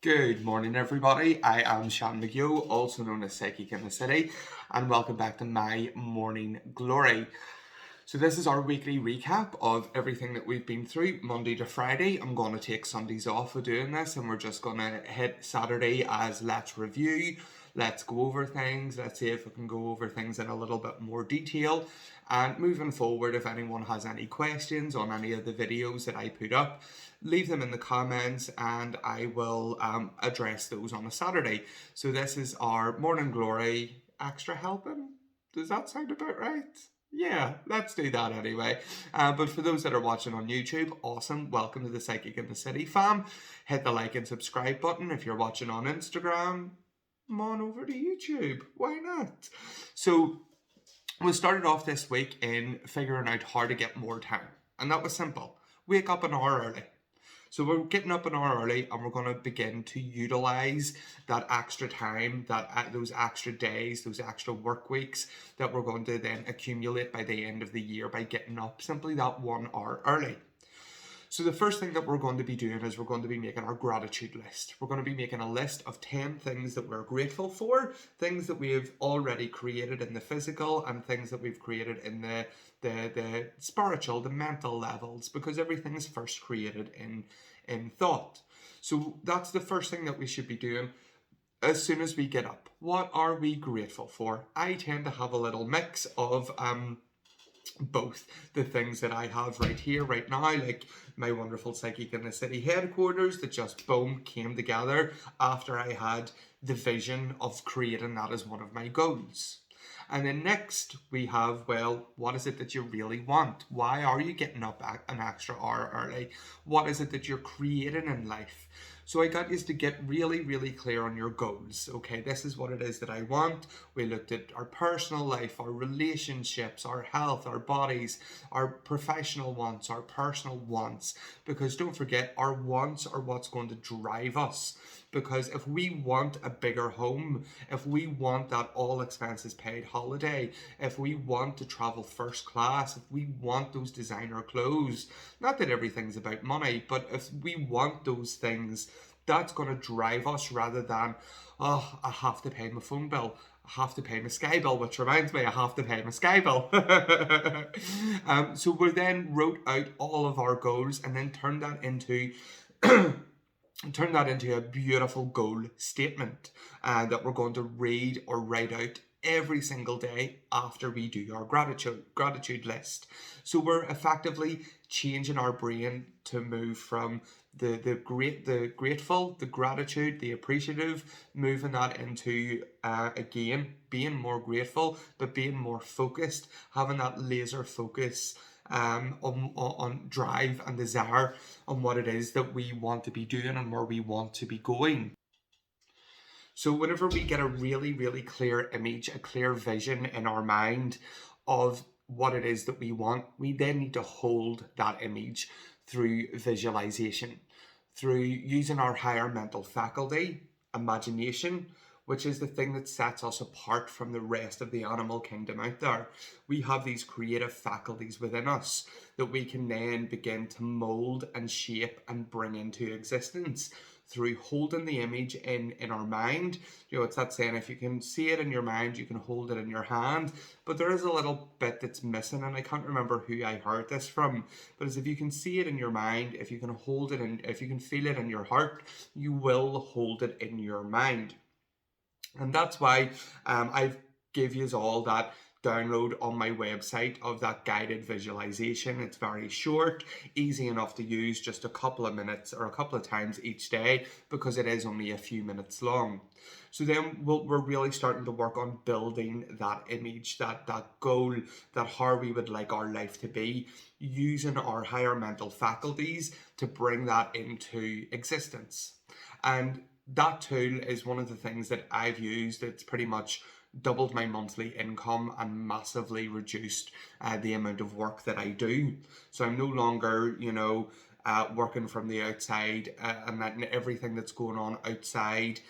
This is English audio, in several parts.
Good morning, everybody. I am Sean McGill, also known as Psychic in the City, and welcome back to my Morning Glory. So this is our weekly recap of everything that we've been through, Monday to Friday. I'm going to take Sundays off of doing this, and we're just going to hit Saturday as let's review, let's go over things, let's see if we can go over things in a little bit more detail. And moving forward, if anyone has any questions on any of the videos that I put up, leave them in the comments and I will address those on a Saturday. So this is our Morning Glory extra helping. Does that sound about right? Yeah, let's do that anyway. But for those that are watching on YouTube, awesome. Welcome to the Psychic in the City fam. Hit the like and subscribe button. If you're watching on Instagram, come on over to YouTube. Why not? So we started off this week in figuring out how to get more time. And that was simple. Wake up an hour early. So we're getting up an hour early and we're going to begin to utilize that extra time, those extra days, those extra work weeks that we're going to then accumulate by the end of the year by getting up simply that 1 hour early. So the first thing that we're going to be doing is we're going to be making our gratitude list. We're going to be making a list of 10 things that we're grateful for, things that we've already created in the physical and things that we've created in the spiritual, the mental levels, because everything is first created in thought. So that's the first thing that we should be doing as soon as we get up. What are we grateful for? I tend to have a little mix of both the things that I have right here, right now, like my wonderful Psychic in the City headquarters that just boom came together after I had the vision of creating that as one of my goals. And then next we have, well, what is it that you really want? Why are you getting up an extra hour early? What is it that you're creating in life? So I got you to get really, really clear on your goals. Okay, this is what it is that I want. We looked at our personal life, our relationships, our health, our bodies, our professional wants, our personal wants. Because don't forget, our wants are what's going to drive us. Because if we want a bigger home, if we want that all expenses paid holiday, if we want to travel first class, if we want those designer clothes, not that everything's about money, but if we want those things, that's going to drive us rather than, oh, I have to pay my phone bill. I have to pay my Sky bill, which reminds me, I have to pay my Sky bill. So we then wrote out all of our goals and then turned that into a beautiful goal statement that we're going to read or write out every single day after we do our gratitude list. So we're effectively changing our brain to move from the grateful, the gratitude, the appreciative, moving that into again being more grateful, but being more focused, having that laser focus on drive and desire on what it is that we want to be doing and where we want to be going. So whenever we get a really, really clear image, a clear vision in our mind of what it is that we want, we then need to hold that image through visualization, through using our higher mental faculty, imagination, which is the thing that sets us apart from the rest of the animal kingdom out there. We have these creative faculties within us that we can then begin to mold and shape and bring into existence through holding the image in our mind. You know, it's that saying, if you can see it in your mind, you can hold it in your hand. But there is a little bit that's missing, and I can't remember who I heard this from, but as if you can see it in your mind, if you can hold it in, if you can feel it in your heart, you will hold it in your mind. And that's why I've give you all that download on my website of that guided visualization. It's very short, easy enough to use, just a couple of minutes or a couple of times each day because it is only a few minutes long. So then we're really starting to work on building that image, that goal, that how we would like our life to be, using our higher mental faculties to bring that into existence. And that tool is one of the things that I've used. It's pretty much doubled my monthly income and massively reduced the amount of work that I do. So I'm no longer, working from the outside and letting everything that's going on outside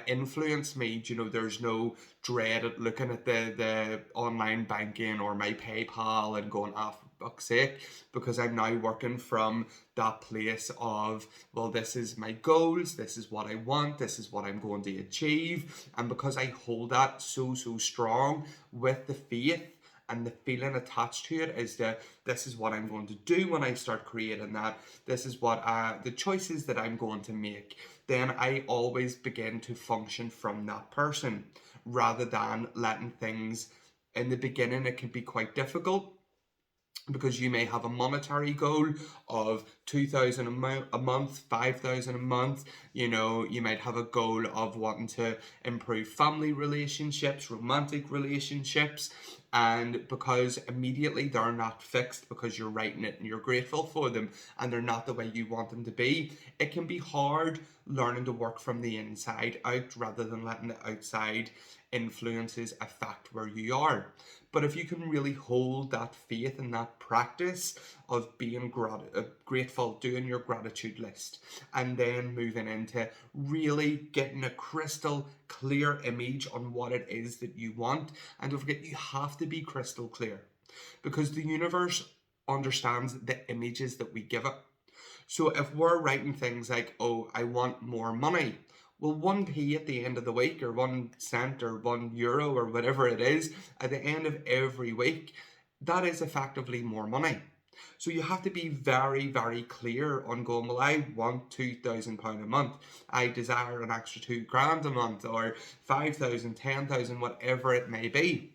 influence me. There's no dread at looking at the online banking or my PayPal and going, fuck's sake, because I'm now working from that place of, well, this is my goals, this is what I want, this is what I'm going to achieve. And because I hold that so strong with the faith and the feeling attached to it, is that this is what I'm going to do when I start creating that, this is what the choices that I'm going to make, then I always begin to function from that person, rather than letting things, in the beginning it can be quite difficult, because you may have a monetary goal of 2,000 a month, 5,000 a month. You know, you might have a goal of wanting to improve family relationships, romantic relationships, and because immediately they're not fixed, because you're writing it and you're grateful for them, and they're not the way you want them to be, it can be hard learning to work from the inside out, rather than letting the outside influences affect where you are. But if you can really hold that faith and that practice of being grateful, doing your gratitude list, and then moving into really getting a crystal clear image on what it is that you want. And don't forget, you have to be crystal clear, because the universe understands the images that we give it. So if we're writing things like, oh, I want more money, well, 1p at the end of the week, or 1 cent, or €1, or whatever it is, at the end of every week, that is effectively more money. So you have to be very clear on going, well, I want £2,000 a month. I desire an extra £2,000 a month, or 5,000, 10,000, whatever it may be.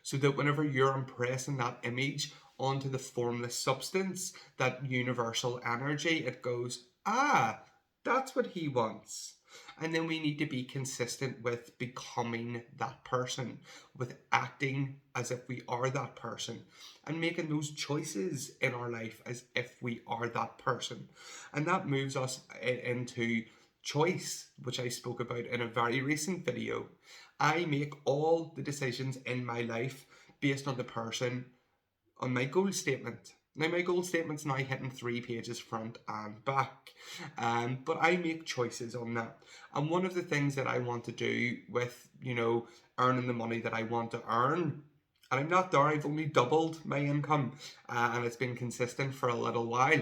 So that whenever you're impressing that image onto the formless substance, that universal energy, it goes, that's what he wants. And then we need to be consistent with becoming that person, with acting as if we are that person, and making those choices in our life as if we are that person. And that moves us into choice, which I spoke about in a very recent video. I make all the decisions in my life based on the person, on my goal statement. Now, my goal statement's now hitting 3 pages front and back, but I make choices on that. And one of the things that I want to do with, earning the money that I want to earn, and I'm not there, I've only doubled my income, and it's been consistent for a little while.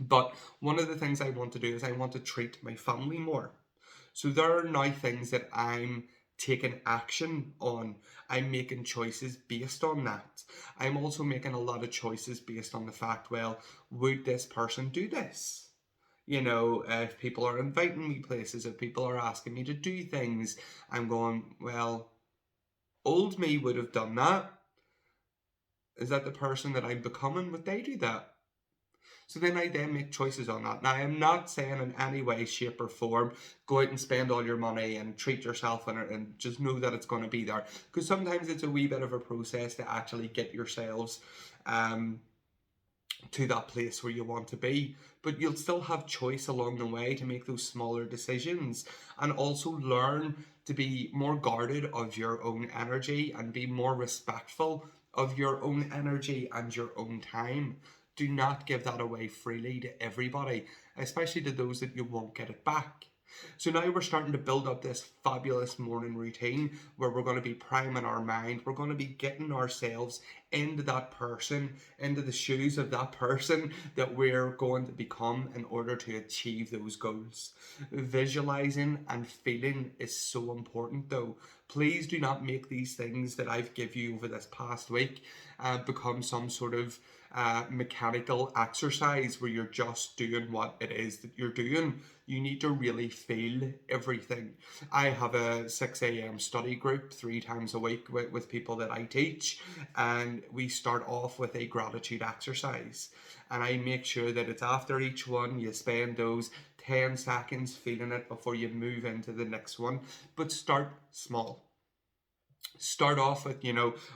But one of the things I want to do is I want to treat my family more. So there are now things that I'm taking action on. I'm making choices based on that. I'm also making a lot of choices based on the fact, well, would this person do this? If people are inviting me places, if people are asking me to do things, I'm going, well, old me would have done that. Is that the person that I'm becoming? Would they do that? So then I make choices on that. Now, I'm not saying in any way, shape or form, go out and spend all your money and treat yourself and just know that it's going to be there. Because sometimes it's a wee bit of a process to actually get yourselves to that place where you want to be. But you'll still have choice along the way to make those smaller decisions, and also learn to be more guarded of your own energy and be more respectful of your own energy and your own time. Do not give that away freely to everybody, especially to those that you won't get it back. So now we're starting to build up this fabulous morning routine where we're going to be priming our mind. We're going to be getting ourselves into that person, into the shoes of that person that we're going to become in order to achieve those goals. Visualizing and feeling is so important though. Please do not make these things that I've given you over this past week become some sort of mechanical exercise where you're just doing what it is that you're doing. You need to really feel everything. I have a 6 a.m. study group 3 times a week with people that I teach, and we start off with a gratitude exercise. And I make sure that it's after each one, you spend those 10 seconds feeling it before you move into the next one. But start small. Start off with,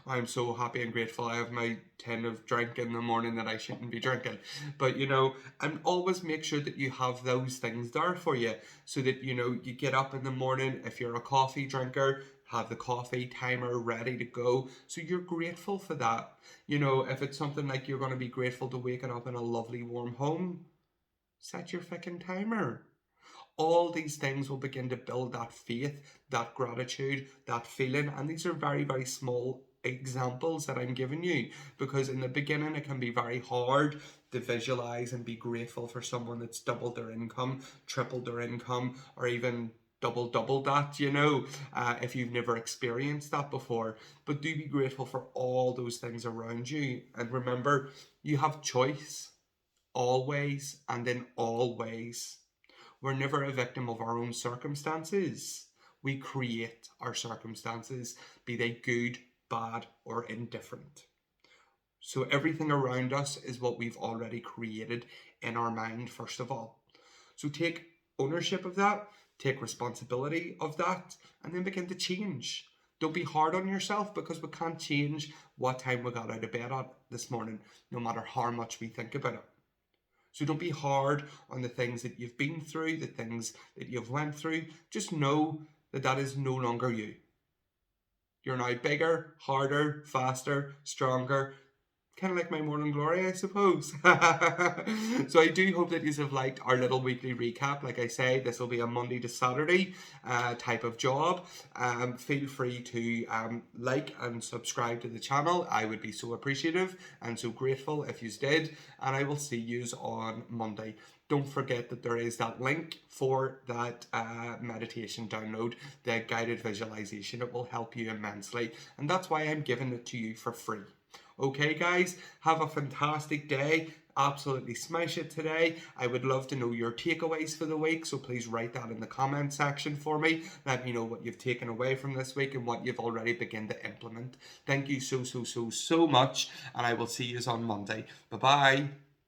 I'm so happy and grateful I have my tin of drink in the morning that I shouldn't be drinking. But, and always make sure that you have those things there for you so that, you get up in the morning. If you're a coffee drinker, have the coffee timer ready to go. So you're grateful for that. If it's something like you're going to be grateful to waking up in a lovely warm home, set your fucking timer. All these things will begin to build that faith, that gratitude, that feeling. And these are very, very small examples that I'm giving you, because in the beginning it can be very hard to visualize and be grateful for someone that's doubled their income, tripled their income, or even double that, if you've never experienced that before. But do be grateful for all those things around you, and remember, you have choice always and in all ways. We're never a victim of our own circumstances. We create our circumstances, be they good, bad, or indifferent. So everything around us is what we've already created in our mind, first of all. So take ownership of that, take responsibility of that, and then begin to change. Don't be hard on yourself, because we can't change what time we got out of bed at this morning, no matter how much we think about it. So don't be hard on the things that you've been through, the things that you've went through. Just know that that is no longer you. You're now bigger, harder, faster, stronger. Kind of like my morning glory, I suppose. So I do hope that you have liked our little weekly recap. Like I say, this will be a Monday to Saturday type of job. Feel free to like and subscribe to the channel. I would be so appreciative and so grateful if you did. And I will see you on Monday. Don't forget that there is that link for that meditation download, the guided visualization. It will help you immensely. And that's why I'm giving it to you for free. Okay, guys, have a fantastic day. Absolutely smash it today. I would love to know your takeaways for the week, so please write that in the comment section for me. Let me know what you've taken away from this week and what you've already begun to implement. Thank you so much, and I will see you on Monday. Bye-bye.